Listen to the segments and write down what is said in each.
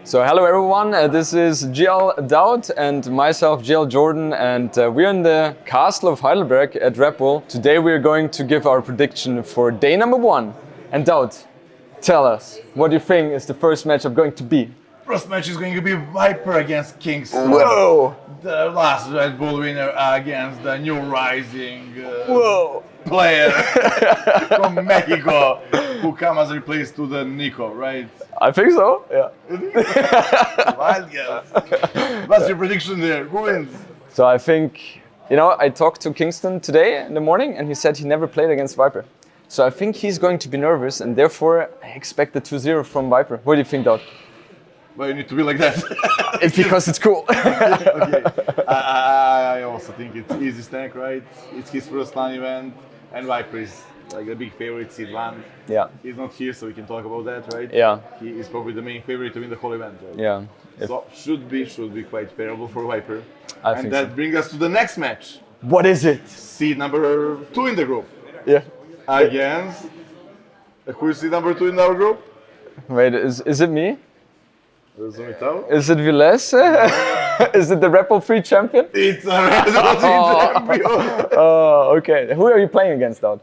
So hello everyone, this is DauT and myself, Jordan, and we're in the castle of Heidelberg at Red Bull. Today we're going to give our prediction for day number 1. And DauT, tell us, what do you think is the first matchup going to be? First match is going to be Viper against Kingstone. Whoa! The last Red Bull winner against the new rising Whoa! player from Mexico who come as a replace to the Nico, right? I think so, yeah. Wild guess. What's your prediction there? Who wins? So I think, I talked to Kingstone today in the morning and he said he never played against Viper. So I think he's going to be nervous and therefore I expect a 2-0 from Viper. What do you think, DauT? Well, you need to be like that. It's because it's cool. Okay. I also think it's easy stack, right? It's his first LAN event and Viper is like a big favorite, seed 1. Yeah. He's not here, so we can talk about that, right? Yeah. He is probably the main favorite to win the whole event, right? Yeah. So should be quite favorable for Viper. I and think that brings us to the next match. What is it? Seed number 2 in the group. Yeah. Against who is seed number 2 in our group? Wait, is it me? Sitaux? Is it Villese? Is it the Red Bull 3 champion? It's a Red Bull champion. Oh, okay. Who are you playing against, DauT?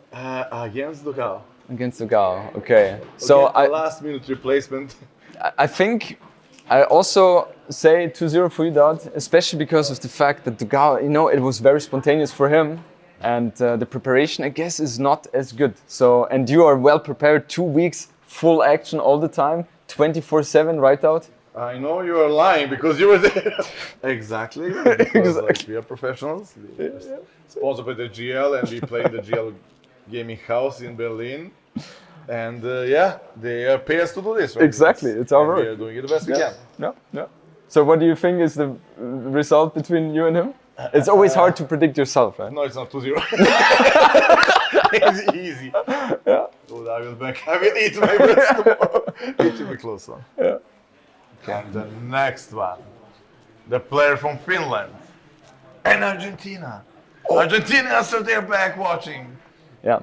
Against dogao. Against dogao. Okay. So last minute replacement. I think I also say 2-0 for you, DauT, especially because of the fact that dogao, it was very spontaneous for him. And the preparation, I guess, is not as good. So, and you are well prepared, 2 weeks, full action all the time, 24/7, right, DauT? I know you are lying because you were there. Exactly. Because like, we are professionals. We are sponsored by the GL and we play in the GL gaming house in Berlin. And they pay us to do this, right? Exactly, it's our work. We are doing it the best we can. Yeah. So what do you think is the result between you and him? It's always hard to predict yourself, right? No, it's not 2-0. It's easy. Yeah. Oh, I will eat my best tomorrow. It should be close one. Yeah. And the next one, the player from Finland and Argentina. Oh. Argentina, so they're back watching. Yeah.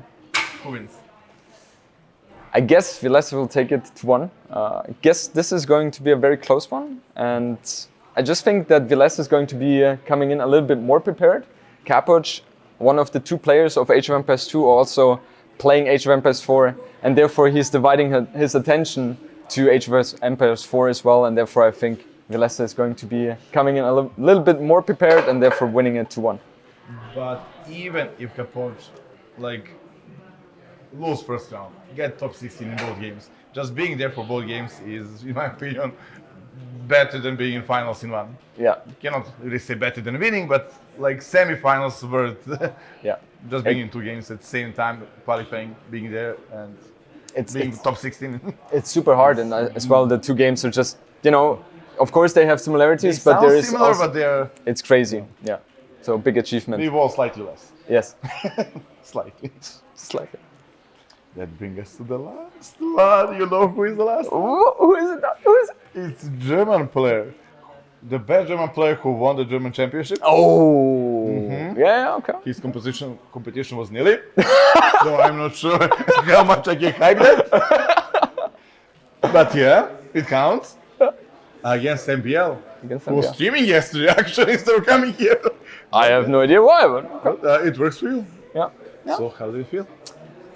Who wins? I guess Villese will take it to 1. I guess this is going to be a very close one. And I just think that Villese is going to be coming in a little bit more prepared. Capoch, one of the 2 players of Age of Empires 2, also playing Age of Empires 4. And therefore he's dividing his attention to Age of Empires 4 as well, and therefore I think Villese is going to be coming in a little bit more prepared and therefore winning it 2-1. But even if Capoch lose first round, get top 16 in both games, just being there for both games is, in my opinion, better than being in finals in 1. Yeah. Cannot really say better than winning, but like semi-finals worth. Yeah. Just being in 2 games at the same time, qualifying, being there, and being top 16. It's super hard, and as well the 2 games are just, of course they have similarities, they but there is similar, also, but they're... It's crazy, yeah. So big achievement. We've all slightly less. Yes. Slightly. Slightly. That brings us to the last one. You know who is the last one? Who is it? Who is it? It's German player. The best German player who won the German championship. Oh. Yeah, okay. His competition was nearly. So I'm not sure how much I can hype that. But yeah, it counts. Against MPL. Who was streaming yesterday actually instead of coming here. I have no idea why, but it works for you. Yeah. So how do you feel?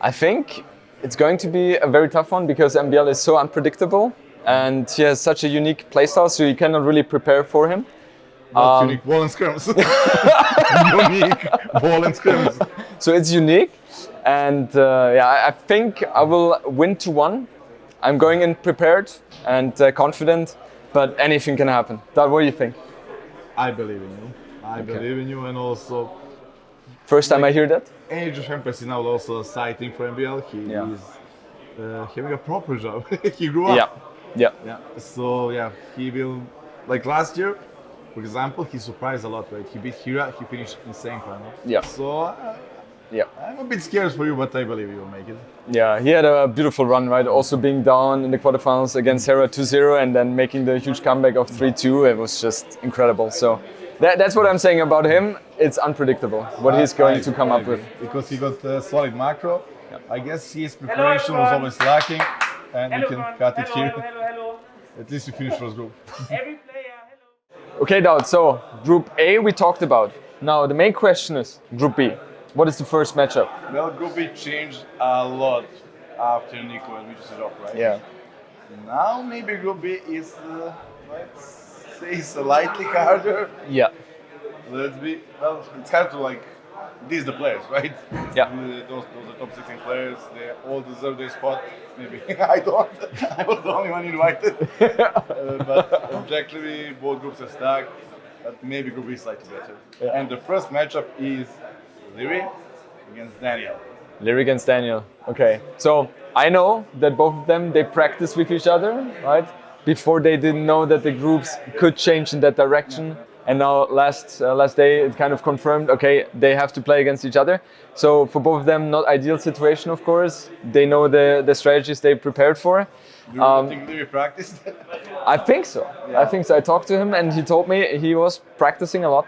I think it's going to be a very tough one because MBL is so unpredictable and he has such a unique playstyle, so you cannot really prepare for him. Unique ball and scrims. Unique ball and scrims. So it's unique, and I think I will win 2-1. I'm going in prepared and confident, but anything can happen. DauT, what do you think? I believe in you. I believe in you, and also... First time I hear that? Age of Empires is now also a sighting for MBL. He is having a proper job. He grew up. Yeah. So he will, like last year, for example, he surprised a lot, right? He beat Hera, he finished in semi-final. Yeah. So I'm a bit scared for you, but I believe you will make it. Yeah, he had a beautiful run, right? Also being down in the quarterfinals against Hera 2-0 and then making the huge comeback of 3-2. It was just incredible. So that's what I'm saying about him. It's unpredictable what he's going to come up with. Because he got a solid macro. I guess his preparation was always lacking, and we can cut it here. At least we finished first group. Okay, DauT, so Group A we talked about. Now the main question is Group B. What is the first matchup? Well, Group B changed a lot after Nico and Villese off, right? Yeah. Now maybe Group B is, let's say, slightly harder. Yeah. Let's be, well, it's hard to like, these the players, right? Yeah. Those are top 16 players, they all deserve their spot. Maybe I don't, I was the only one invited. But objectively, both groups are stacked, but maybe Group B is slightly better. Yeah. And the first matchup is Liereyy against Daniel. Liereyy against Daniel. Okay. So I know that both of them, they practice with each other, right? Before they didn't know that the groups could change in that direction. And now last day it kind of confirmed, okay, they have to play against each other. So for both of them, not ideal situation, of course. They know the strategies they prepared for. Do you think Liereyy practiced? I think so. Yeah. I think so. I talked to him and he told me he was practicing a lot.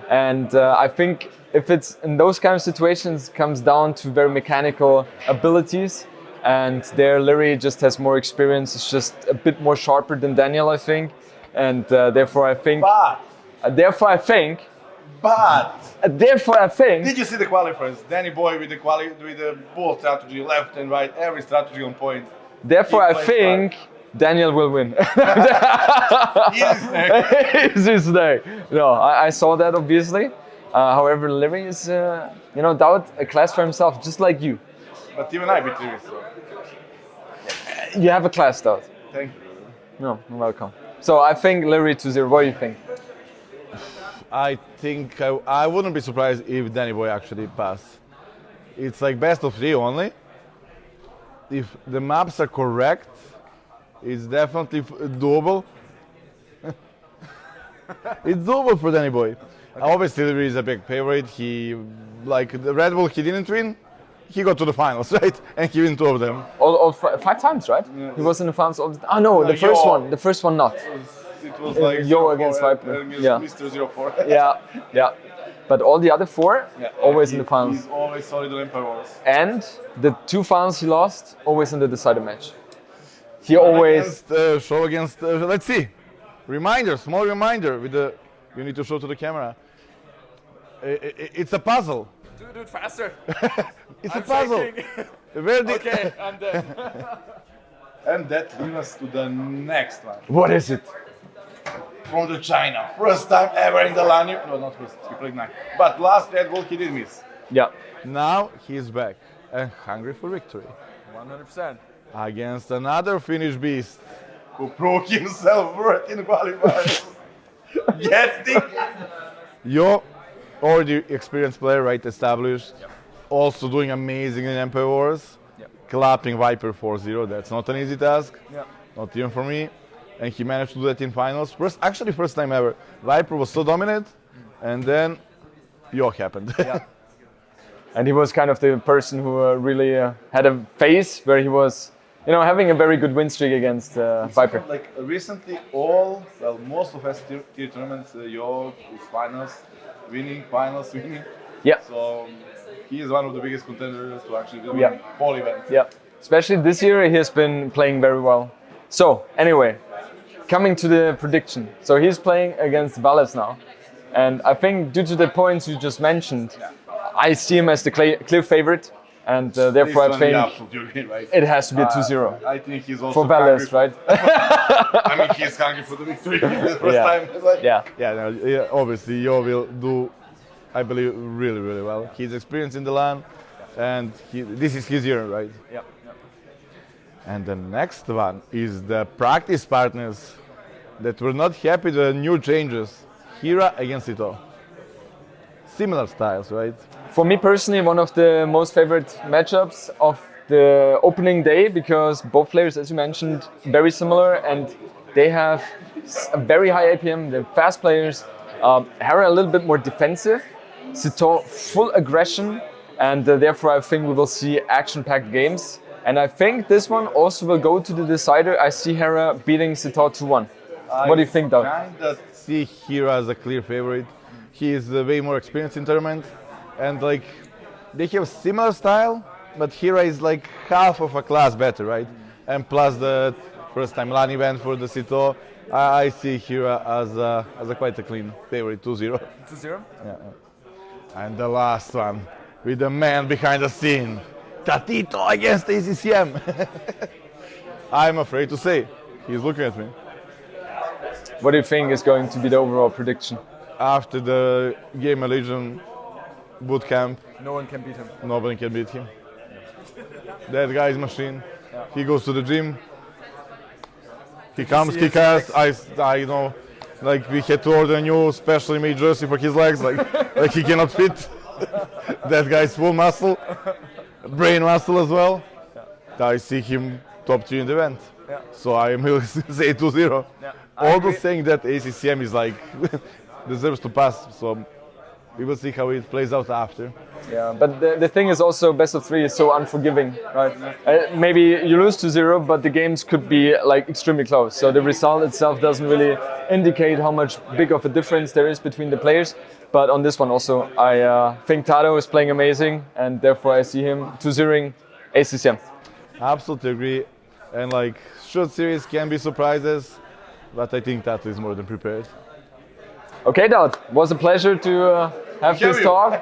And I think if it's in those kind of situations, it comes down to very mechanical abilities. And there Liereyy just has more experience. It's just a bit more sharper than Daniel, I think. And therefore I think... Therefore, I think. Did you see the qualifiers? Danny Boy with the ball strategy, left and right, every strategy on point. Therefore, I think Daniel will win. Easy snake. No, I saw that obviously. However, Liereyy is, DauT a class for himself, just like you. But even I beat Liereyy, so. You have a class, DauT. Thank you. No, you're welcome. So I think Liereyy 2-0. What do you think? I think I wouldn't be surprised if Danny Boy actually passed. It's like best of 3 only. If the maps are correct, it's definitely doable. It's doable for Danny Boy. Okay. Obviously, Liereyy is a big favorite. He, like the Red Bull, he didn't win. He got to the finals, right? And he won 2 of them. All 5 times, right? Yeah. He was in the finals all the time. Oh no, the first one. The first one not. It was like Yo against Viper. Yeah. Mr. 04. yeah. But all the other 4, always in the finals. He's always solid on Empire Wars. And the 2 finals he lost, always in the decided match. He always... Show against, let's see. Small reminder with the, you need to show to the camera. It's a puzzle. Do it faster. It's a puzzle. Okay, I'm dead. And that leads us to the next one. What is it? From the China. First time ever in the LAN. No, not first. He played 9. But last Red Bull he did miss. Yeah. Now he's back and hungry for victory. 100%. Against another Finnish beast who broke himself worth in qualifiers. Yes, You're already experienced player, right? Established. Yep. Also doing amazing in Empire Wars. Yep. Clapping Viper 4-0. That's not an easy task. Yep. Not even for me. And he managed to do that in finals. First time ever. Viper was so dominant, and then Yo happened. Yeah. And he was kind of the person who really had a phase where he was, having a very good win streak against Viper. Like recently, most of us tier tournaments, Yo is finals, winning. Yeah. So he is one of the biggest contenders to actually win all events. Yeah. Especially this year, he has been playing very well. So anyway, coming to the prediction. So he's playing against Valas now. And I think due to the points you just mentioned, I see him as the clear favorite. And therefore I think right? it has to be a 2-0. I think he's also for Valas, right? I mean, he's hungry for the victory the first time. Like, yeah, obviously, Yo will do, I believe, really, really well. He's experienced in the LAN, and this is his year, right? Yeah. And the next one is the practice partners that were not happy with the new changes. Hera against Sitaux. Similar styles, right? For me personally, one of the most favorite matchups of the opening day, because both players, as you mentioned, very similar, and they have a very high APM. They're fast players. Hera a little bit more defensive. Sitaux full aggression, and therefore I think we will see action-packed games. And I think this one also will go to the decider. I see Hera beating Sitaux 2-1. What do you think, DauT? I kind of see Hera as a clear favorite. He is way more experienced in tournament, and like they have similar style, but Hera is like half of a class better, right? And plus the first time LAN event for the Sitaux. I see Hera as a quite a clean favorite, 2-0. 2-0? Yeah. And the last one, with the man behind the scene, TaToH against ACCM. I'm afraid to say, he's looking at me. What do you think is going to be the overall prediction? After the Game of Legion bootcamp, No one can beat him. nobody can beat him. That guy is machine. Yeah. He goes to the gym. He comes kick ass. I know, like we had to order a new specially made jersey for his legs. Like he cannot fit. That guy's full muscle, brain muscle as well. Yeah. I see him top 3 in the event. Yeah. So I will say 2-0. Yeah. Although saying that ACCM is like deserves to pass. So we will see how it plays out after. Yeah, but the thing is also best of 3 is so unforgiving, right? Maybe you lose 2-0, but the games could be like extremely close. So the result itself doesn't really indicate how much big of a difference there is between the players. But on this one also, I think TaToH is playing amazing, and therefore I see him 2-0ing ACCM. Absolutely agree. And like short series can be surprises, but I think TaToH is more than prepared. Okay, DauT, was a pleasure to have this talk.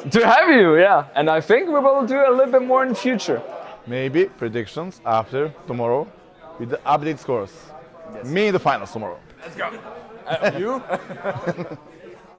To have you, yeah. And I think we will do a little bit more in the future. Maybe predictions after tomorrow with the update scores. Yes. Me in the finals tomorrow. Let's go. You?